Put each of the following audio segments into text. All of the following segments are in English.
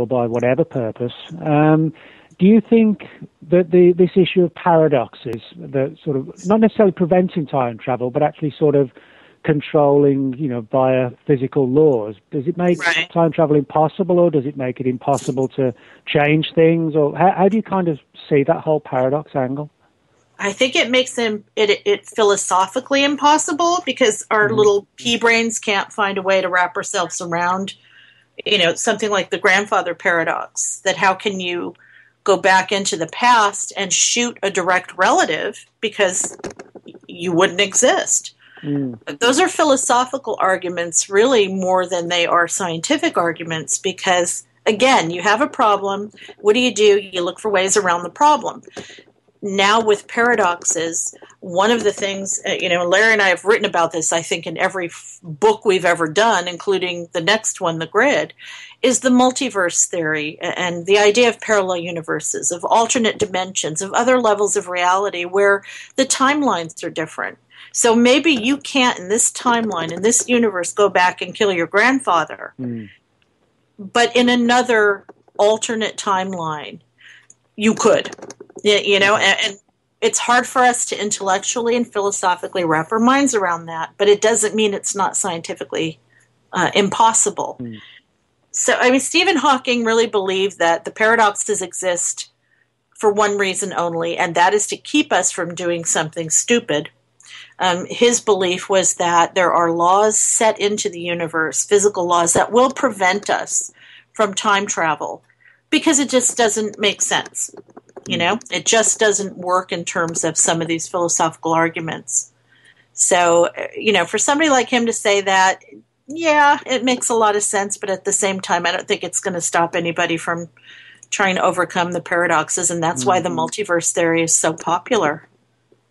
by whatever purpose. Do you think that this issue of paradoxes, that sort of not necessarily preventing time travel, but actually sort of controlling, via physical laws, does it make time travel impossible, or does it make it impossible to change things? Or how do you kind of see that whole paradox angle? I think it makes it philosophically impossible, because our little pea brains can't find a way to wrap ourselves around, something like the grandfather paradox, that how can you go back into the past and shoot a direct relative because you wouldn't exist. Those are philosophical arguments really more than they are scientific arguments, because, again, you have a problem. What do? You look for ways around the problem. Now with paradoxes, one of the things, Larry and I have written about this, I think, in every book we've ever done, including the next one, The Grid, is the multiverse theory and the idea of parallel universes, of alternate dimensions, of other levels of reality where the timelines are different. So maybe you can't, in this timeline, in this universe, go back and kill your grandfather. But in another alternate timeline, you could. And it's hard for us to intellectually and philosophically wrap our minds around that, but it doesn't mean it's not scientifically impossible. So, Stephen Hawking really believed that the paradoxes exist for one reason only, and that is to keep us from doing something stupid. His belief was that there are laws set into the universe, physical laws, that will prevent us from time travel because it just doesn't make sense. It just doesn't work in terms of some of these philosophical arguments. So, for somebody like him to say that, yeah, it makes a lot of sense, but at the same time, I don't think it's going to stop anybody from trying to overcome the paradoxes, and that's why the multiverse theory is so popular.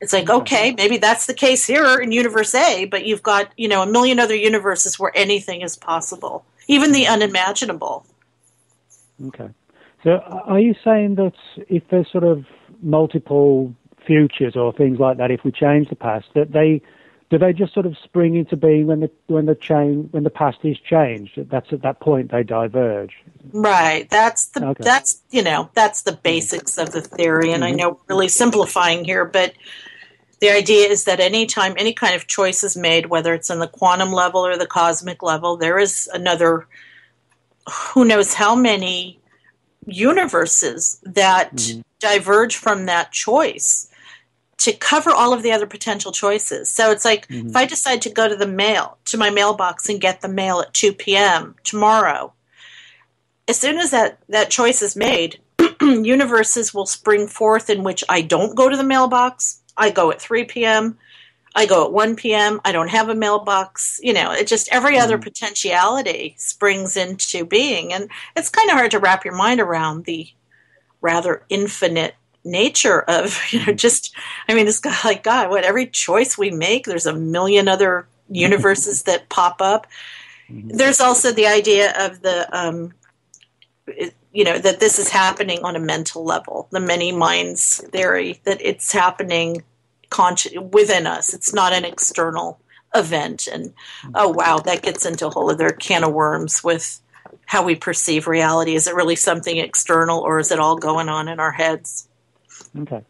It's like, okay, maybe that's the case here in Universe A, but you've got, a million other universes where anything is possible, even the unimaginable. Okay. So are you saying that if there's sort of multiple futures or things like that, if we change the past, that do they just sort of spring into being when the past is changed? That's at that point they diverge. Right. That's the basics of the theory, and I know we're really simplifying here, but the idea is that anytime any kind of choice is made, whether it's on the quantum level or the cosmic level, there is another, who knows how many universes that diverge from that choice to cover all of the other potential choices. So it's like, if I decide to go to my mailbox and get the mail at 2 p.m. tomorrow, as soon as that choice is made, universes will spring forth in which I don't go to the mailbox. I go at 3 p.m. I go at 1 p.m. I don't have a mailbox. It just every other potentiality springs into being. And it's kind of hard to wrap your mind around the rather infinite nature of, it's like, God, every choice we make, there's a million other universes that pop up. There's also the idea of the, that this is happening on a mental level, the many minds theory, that it's happening within us. It's not an external event. And, oh, wow, that gets into a whole other can of worms with how we perceive reality. Is it really something external, or is it all going on in our heads? Okay.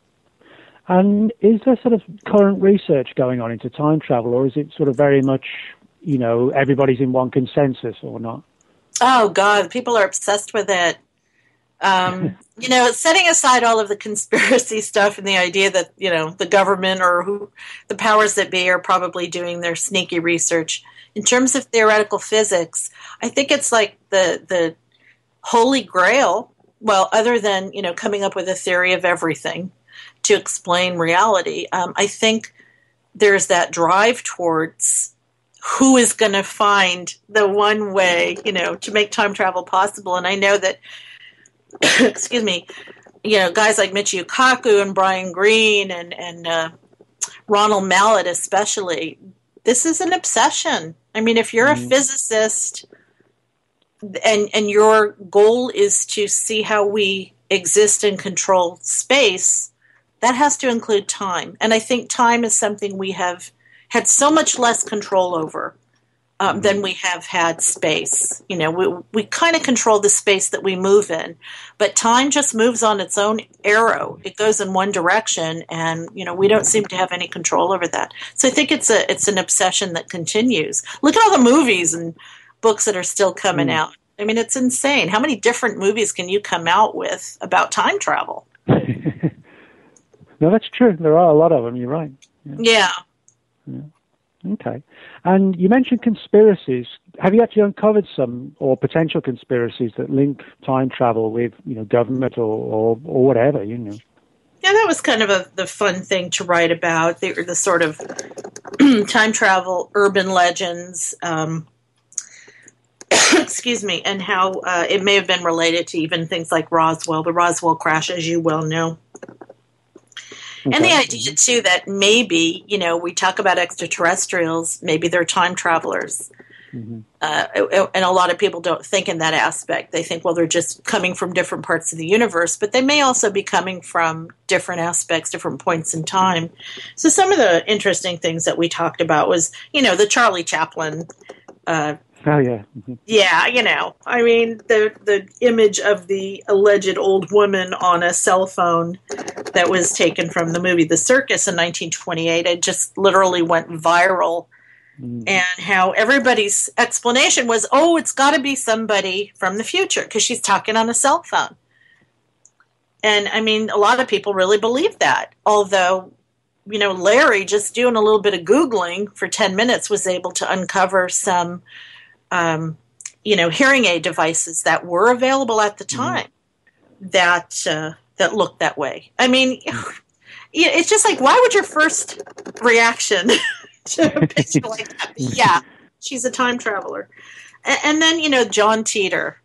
And is there sort of current research going on into time travel, or is it sort of very much, everybody's in one consensus or not? Oh, God, people are obsessed with it. Setting aside all of the conspiracy stuff and the idea that, the government or the powers that be are probably doing their sneaky research, in terms of theoretical physics, I think it's like the holy grail. Well, other than, coming up with a theory of everything to explain reality, I think there's that drive towards who is going to find the one way, to make time travel possible. And I know that, excuse me, guys like Michio Kaku and Brian Greene and Ronald Mallet especially, this is an obsession. If you're a physicist and your goal is to see how we exist and control space, that has to include time. And I think time is something we have had so much less control over than we have had space. We kind of control the space that we move in, but time just moves on its own arrow. It goes in one direction, and we don't seem to have any control over that. So I think it's an obsession that continues. Look at all the movies and books that are still coming out. I mean, it's insane. How many different movies can you come out with about time travel? No, that's true. There are a lot of them. You're right. Yeah. Okay. And you mentioned conspiracies. Have you actually uncovered some or potential conspiracies that link time travel with, government or whatever, Yeah, that was kind of the fun thing to write about, the sort of time travel urban legends, excuse me, and how it may have been related to even things like the Roswell crash, as you well know. Okay. And the idea, too, that maybe, we talk about extraterrestrials, maybe they're time travelers. Mm-hmm. And a lot of people don't think in that aspect. They think, well, they're just coming from different parts of the universe, but they may also be coming from different aspects, different points in time. So some of the interesting things that we talked about was, the Charlie Chaplin. Oh, yeah. Mm-hmm. Yeah, I mean, the image of the alleged old woman on a cell phone that was taken from the movie The Circus in 1928, it just literally went viral. Mm. And how everybody's explanation was, it's got to be somebody from the future because she's talking on a cell phone. And, I mean, a lot of people really believe that, although, Larry, just doing a little bit of Googling for 10 minutes, was able to uncover some hearing aid devices that were available at the time that looked that way. I mean, it's just like, why would your first reaction to a picture like that be, yeah, she's a time traveler? And then, John Teeter,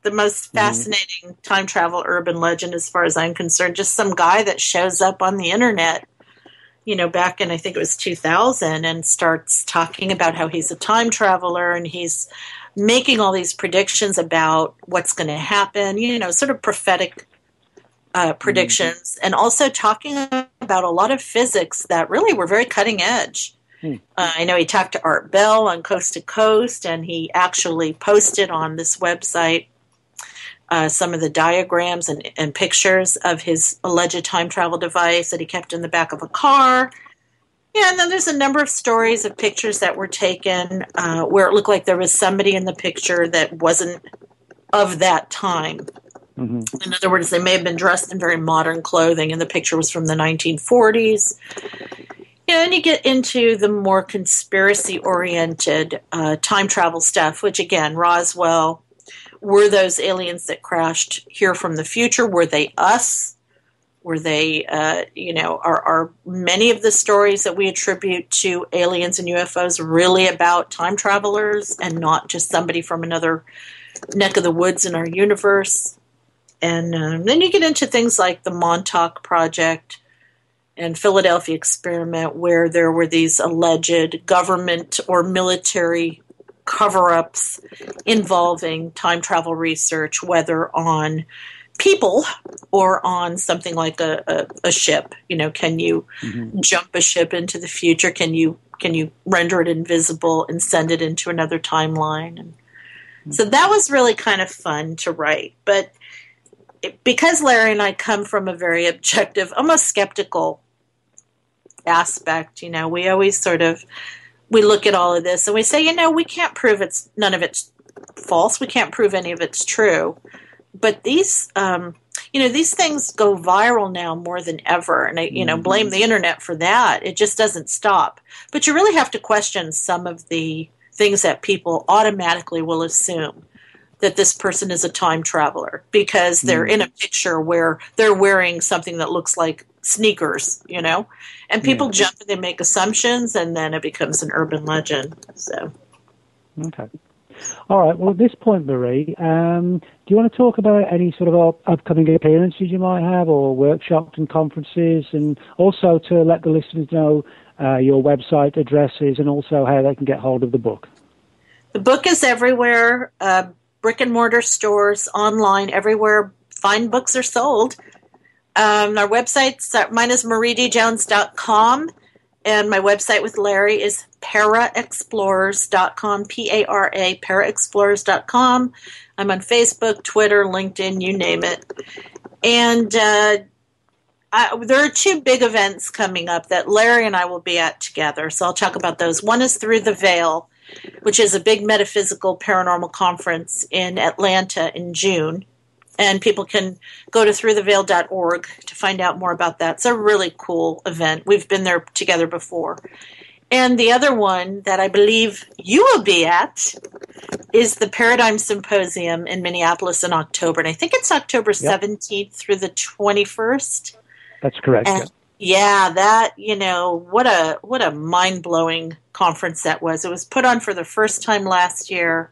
the most fascinating time travel urban legend as far as I'm concerned, just some guy that shows up on the internet, back in, I think it was 2000, and starts talking about how he's a time traveler and he's making all these predictions about what's going to happen, sort of prophetic predictions, and also talking about a lot of physics that really were very cutting edge. I know he talked to Art Bell on Coast to Coast, and he actually posted on this website some of the diagrams and pictures of his alleged time travel device that he kept in the back of a car. Yeah, and then there's a number of stories of pictures that were taken where it looked like there was somebody in the picture that wasn't of that time. Mm-hmm. In other words, they may have been dressed in very modern clothing, and the picture was from the 1940s. Yeah, and you get into the more conspiracy-oriented time travel stuff, which, again, Roswell. Were those aliens that crashed here from the future? Were they us? Were they, are many of the stories that we attribute to aliens and UFOs really about time travelers and not just somebody from another neck of the woods in our universe? And then you get into things like the Montauk Project and Philadelphia Experiment, where there were these alleged government or military cover-ups involving time travel research, whether on people or on something like a ship. Can you jump a ship into the future? Can you render it invisible and send it into another timeline? And so that was really kind of fun to write. But because Larry and I come from a very objective, almost skeptical aspect, we always we look at all of this and we say, we can't prove none of it's false. We can't prove any of it's true. But these, these things go viral now more than ever. And I, blame the internet for that. It just doesn't stop. But you really have to question some of the things that people automatically will assume that this person is a time traveler because they're in a picture where they're wearing something that looks like sneakers, and people jump and they make assumptions, and then it becomes an urban legend. So, okay, all right. Well, at this point, Marie, do you want to talk about any sort of upcoming appearances you might have, or workshops and conferences, and also to let the listeners know your website addresses and also how they can get hold of the book? The book is everywhere. Brick and mortar stores, online, everywhere fine books are sold. Our websites, mine is mariedjones.com, and my website with Larry is paraexplorers.com, P-A-R-A, paraexplorers.com. I'm on Facebook, Twitter, LinkedIn, you name it. And there are two big events coming up that Larry and I will be at together, so I'll talk about those. One is Through the Veil, which is a big metaphysical paranormal conference in Atlanta in June. And people can go to throughtheveil.org to find out more about that. It's a really cool event. We've been there together before. And the other one that I believe you will be at is the Paradigm Symposium in Minneapolis in October. And I think it's October 17th through the 21st. That's correct. And yeah, that, what a mind-blowing conference that was. It was put on for the first time last year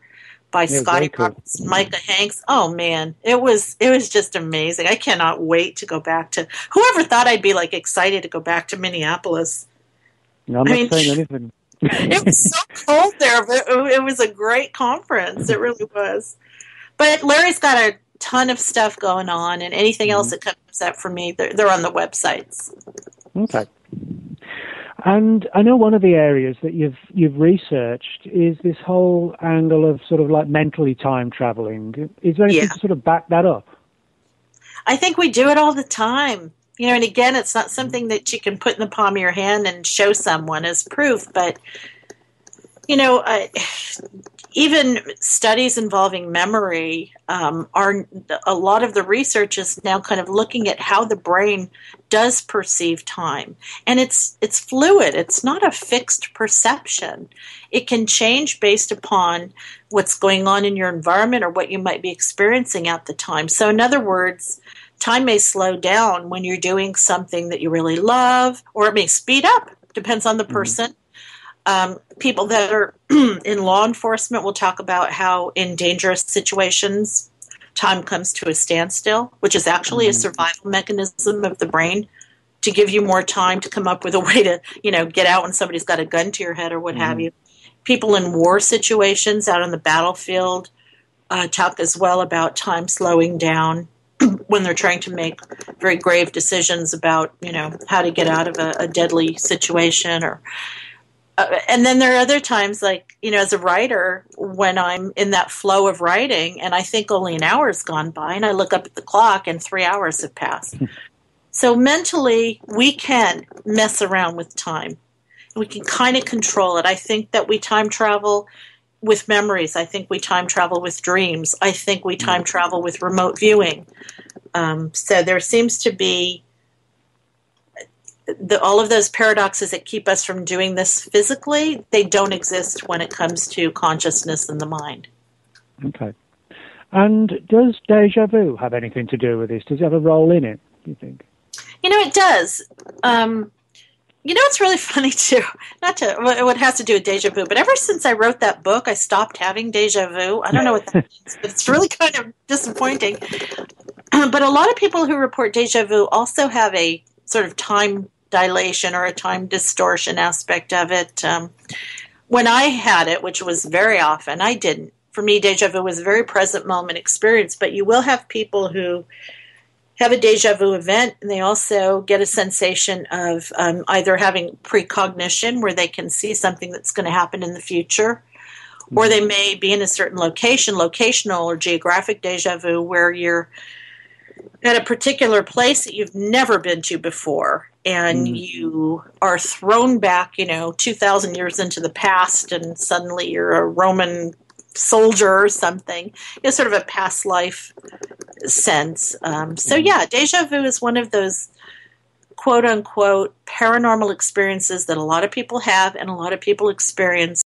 by Scotty Roberts and Micah Hanks. Oh man, it was just amazing. I cannot wait to go back to. Whoever thought I'd be excited to go back to Minneapolis? No, I'm not saying anything. It was so cold there, but it was a great conference. It really was. But Larry's got a ton of stuff going on, and anything else that comes up for me, they're on the websites. Okay. And I know one of the areas that you've researched is this whole angle of sort of mentally time traveling. Is there anything to sort of back that up? I think we do it all the time. And again, it's not something that you can put in the palm of your hand and show someone as proof, but even studies involving memory are a lot of the research is now kind of looking at how the brain does perceive time, and it's fluid. It's not a fixed perception. It can change based upon what's going on in your environment or what you might be experiencing at the time. So, in other words, time may slow down when you're doing something that you really love, or it may speed up. Depends on the person. People that are in law enforcement will talk about how in dangerous situations, time comes to a standstill, which is actually a survival mechanism of the brain to give you more time to come up with a way to, get out when somebody's got a gun to your head or what have you. People in war situations out on the battlefield talk as well about time slowing down when they're trying to make very grave decisions about, how to get out of a deadly situation or and then there are other times as a writer, when I'm in that flow of writing and I think only an hour's gone by and I look up at the clock and 3 hours have passed. So mentally, we can mess around with time. We can kind of control it. I think that we time travel with memories. I think we time travel with dreams. I think we time travel with remote viewing. So there seems to be all of those paradoxes that keep us from doing this physically, they don't exist when it comes to consciousness and the mind. Okay. And does deja vu have anything to do with this? Does it have a role in it, do you think? It does. It's really funny, too. What has to do with deja vu, but ever since I wrote that book, I stopped having deja vu. I don't know what that means, but it's really kind of disappointing. But a lot of people who report deja vu also have a sort of time dilation or a time distortion aspect of it. When I had it, which was very often, I didn't. For me, deja vu was a very present moment experience, but you will have people who have a deja vu event and they also get a sensation of either having precognition where they can see something that's going to happen in the future, or they may be in a certain location, locational or geographic deja vu, where you're at a particular place that you've never been to before, and you are thrown back, 2,000 years into the past, and suddenly you're a Roman soldier or something. It's sort of a past life sense. So yeah, deja vu is one of those quote-unquote paranormal experiences that a lot of people have and a lot of people experience.